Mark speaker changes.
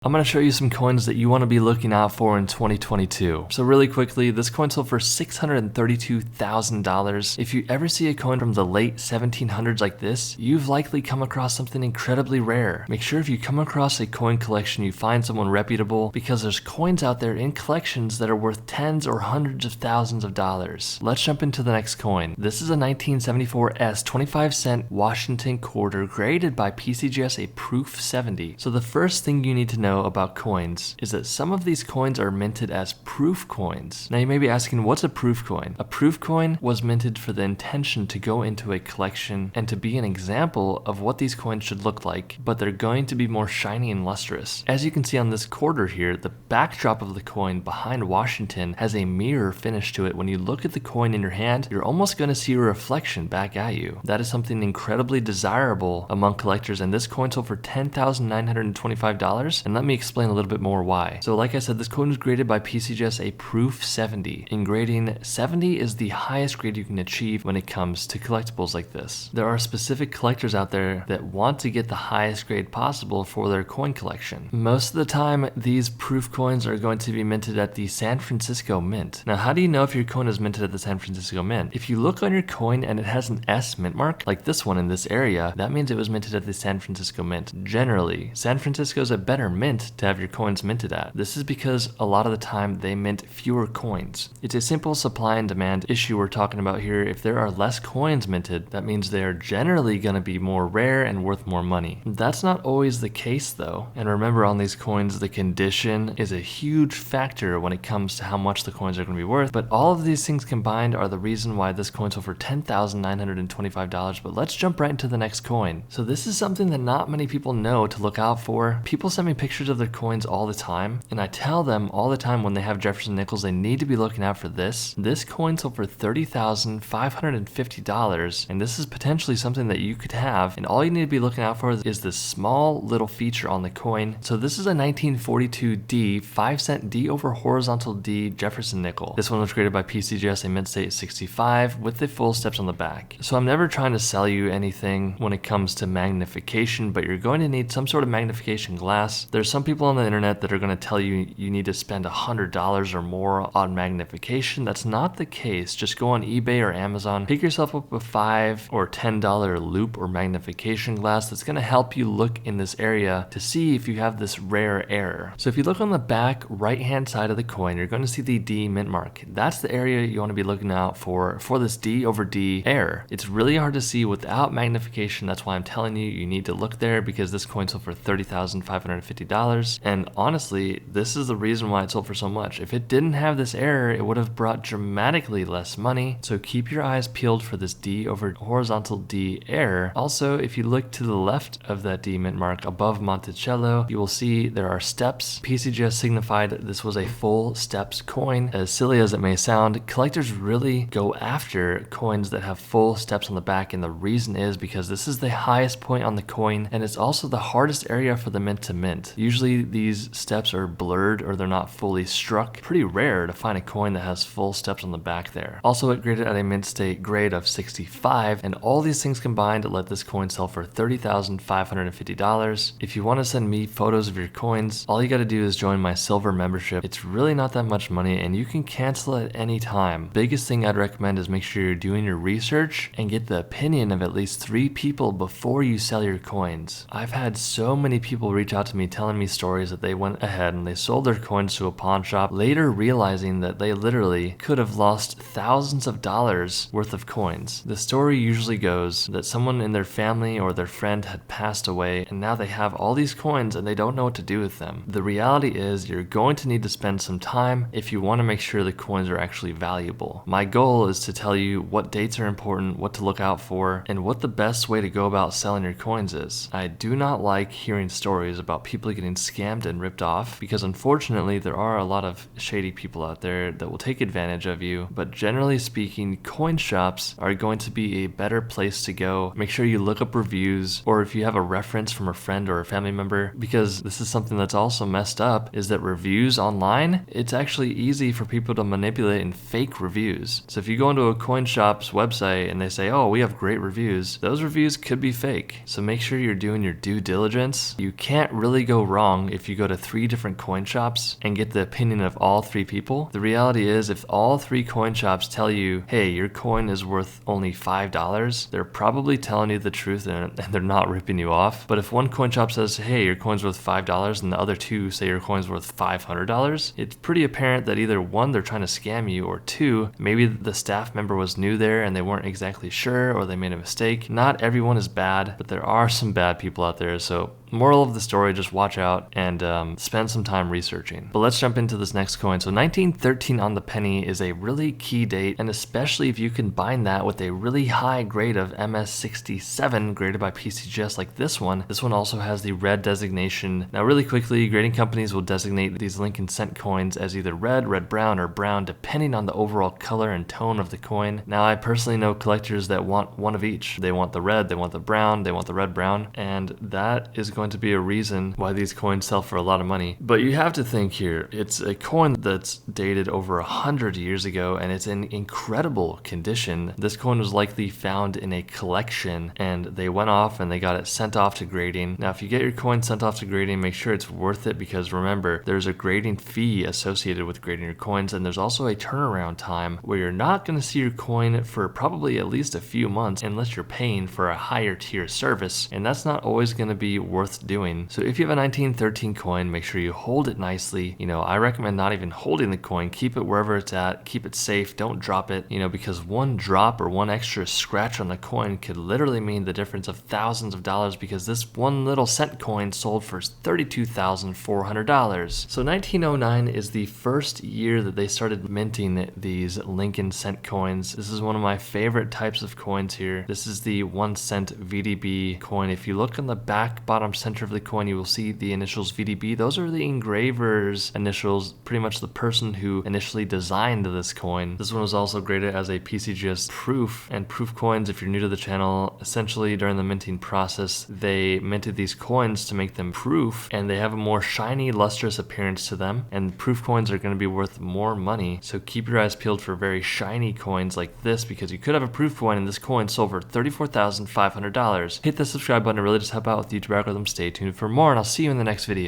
Speaker 1: I'm going to show you some coins that you want to be looking out for in 2022. So really quickly, this coin sold for $632,000. If you ever see a coin from the late 1700s like this, you've likely come across something incredibly rare. Make sure if you come across a coin collection, you find someone reputable, because there's coins out there in collections that are worth tens or hundreds of thousands of dollars. Let's jump into the next coin. This is a 1974 S 25-cent Washington quarter graded by PCGS a proof 70. So the first thing you need to know about coins is that some of these coins are minted as proof coins. Now you may be asking, what's a proof coin? A proof coin was minted for the intention to go into a collection and to be an example of what these coins should look like, but they're going to be more shiny and lustrous. As you can see on this quarter here, the backdrop of the coin behind Washington has a mirror finish to it. When you look at the coin in your hand, you're almost going to see a reflection back at you. That is something incredibly desirable among collectors, and this coin sold for $10,925, and let me explain a little bit more why. So like I said, this coin was graded by PCGS a proof 70. In grading, 70 is the highest grade you can achieve when it comes to collectibles like this. There are specific collectors out there that want to get the highest grade possible for their coin collection. Most of the time, these proof coins are going to be minted at the San Francisco Mint. Now, how do you know if your coin is minted at the San Francisco Mint? If you look on your coin and it has an S mint mark, like this one in this area, that means it was minted at the San Francisco Mint. Generally, San Francisco is a better mint to have your coins minted at. This is because a lot of the time they mint fewer coins. It's a simple supply and demand issue we're talking about here. If there are less coins minted, that means they are generally going to be more rare and worth more money. That's not always the case though. And remember, on these coins, the condition is a huge factor when it comes to how much the coins are going to be worth. But all of these things combined are the reason why this coin sold for $10,925. But let's jump right into the next coin. So this is something that not many people know to look out for. People send me pictures of their coins all the time, and I tell them all the time when they have Jefferson nickels, they need to be looking out for this. This coin sold for $30,550, and this is potentially something that you could have, and all you need to be looking out for is this small little feature on the coin. So this is a 1942 D 5-cent D over horizontal D Jefferson nickel. This one was graded by PCGS a mint state 65 with the full steps on the back. So I'm never trying to sell you anything when it comes to magnification, but you're going to need some sort of magnification glass. There's some people on the internet that are going to tell you you need to spend $100 or more on magnification. That's not the case. Just go on eBay or Amazon, pick yourself up a $5 or $10 loupe or magnification glass that's going to help you look in this area to see if you have this rare error. So if you look on the back right hand side of the coin, you're going to see the D mint mark. That's the area you want to be looking out for this D over D error. It's really hard to see without magnification. That's why I'm telling you, you need to look there, because this coin sold for $30,550. And honestly, this is the reason why it sold for so much. If it didn't have this error, it would have brought dramatically less money. So keep your eyes peeled for this D over horizontal D error. Also, if you look to the left of that D mint mark above Monticello, you will see there are steps. PCGS signified this was a full steps coin. As silly as it may sound, collectors really go after coins that have full steps on the back, and the reason is because this is the highest point on the coin, and it's also the hardest area for the mint to mint. Usually these steps are blurred or they're not fully struck. Pretty rare to find a coin that has full steps on the back there. Also, it graded at a mint state grade of 65, and all these things combined let this coin sell for $30,550. If you want to send me photos of your coins, all you got to do is join my silver membership. It's really not that much money, and you can cancel at any time. Biggest thing I'd recommend is make sure you're doing your research and get the opinion of at least 3 people before you sell your coins. I've had so many people reach out to me telling me stories that they went ahead and they sold their coins to a pawn shop, later realizing that they literally could have lost thousands of dollars worth of coins. The story usually goes that someone in their family or their friend had passed away, and now they have all these coins and they don't know what to do with them. The reality is you're going to need to spend some time if you want to make sure the coins are actually valuable. My goal is to tell you what dates are important, what to look out for, and what the best way to go about selling your coins is. I do not like hearing stories about people getting scammed and ripped off, because unfortunately there are a lot of shady people out there that will take advantage of you. But generally speaking, coin shops are going to be a better place to go. Make sure you look up reviews, or if you have a reference from a friend or a family member, because this is something that's also messed up, is that reviews online, it's actually easy for people to manipulate and fake reviews. So if you go into a coin shop's website and they say, oh, we have great reviews, those reviews could be fake. So make sure you're doing your due diligence. You can't really go wrong if you go to 3 different coin shops and get the opinion of all 3 people. The reality is, if all 3 coin shops tell you, hey, your coin is worth only $5, they're probably telling you the truth and they're not ripping you off. But if one coin shop says, hey, your coin's worth $5 and the other 2 say your coin's worth $500, it's pretty apparent that either 1, they're trying to scam you, or 2, maybe the staff member was new there and they weren't exactly sure, or they made a mistake. Not everyone is bad, but there are some bad people out there. So moral of the story, just watch out and spend some time researching. But let's jump into this next coin. So 1913 on the penny is a really key date, and especially if you combine that with a really high grade of MS67 graded by PCGS like this one. This one also has the red designation. Now really quickly, grading companies will designate these Lincoln cent coins as either red, red brown, or brown depending on the overall color and tone of the coin. Now I personally know collectors that want one of each. They want the red, they want the brown, they want the red brown, and that is going to be a reason why these coins sell for a lot of money. But you have to think here, it's a coin that's dated over 100 years ago and it's in incredible condition. This coin was likely found in a collection and they went off and they got it sent off to grading. Now if you get your coin sent off to grading, make sure it's worth it, because remember, there's a grading fee associated with grading your coins, and there's also a turnaround time where you're not going to see your coin for probably at least a few months unless you're paying for a higher tier service, and that's not always going to be worth doing. So if you have a 1913 coin, make sure you hold it nicely. I recommend not even holding the coin. Keep it wherever it's at, keep it safe, don't drop it, because one drop or one extra scratch on the coin could literally mean the difference of thousands of dollars, because this one little cent coin sold for $32,400. So 1909 is the first year that they started minting these Lincoln cent coins. This is one of my favorite types of coins here. This is the 1 cent VDB coin. If you look on the back bottom center of the coin, you will see the initials VDB. Those are the engraver's initials, pretty much the person who initially designed this coin. This one was also graded as a PCGS proof, and proof coins, if you're new to the channel, essentially during the minting process, they minted these coins to make them proof, and they have a more shiny, lustrous appearance to them, and proof coins are going to be worth more money. So keep your eyes peeled for very shiny coins like this, because you could have a proof coin and this coin sold for $34,500. Hit the subscribe button to really just help out with the YouTube algorithm. Stay tuned for more, and I'll see you in the next video.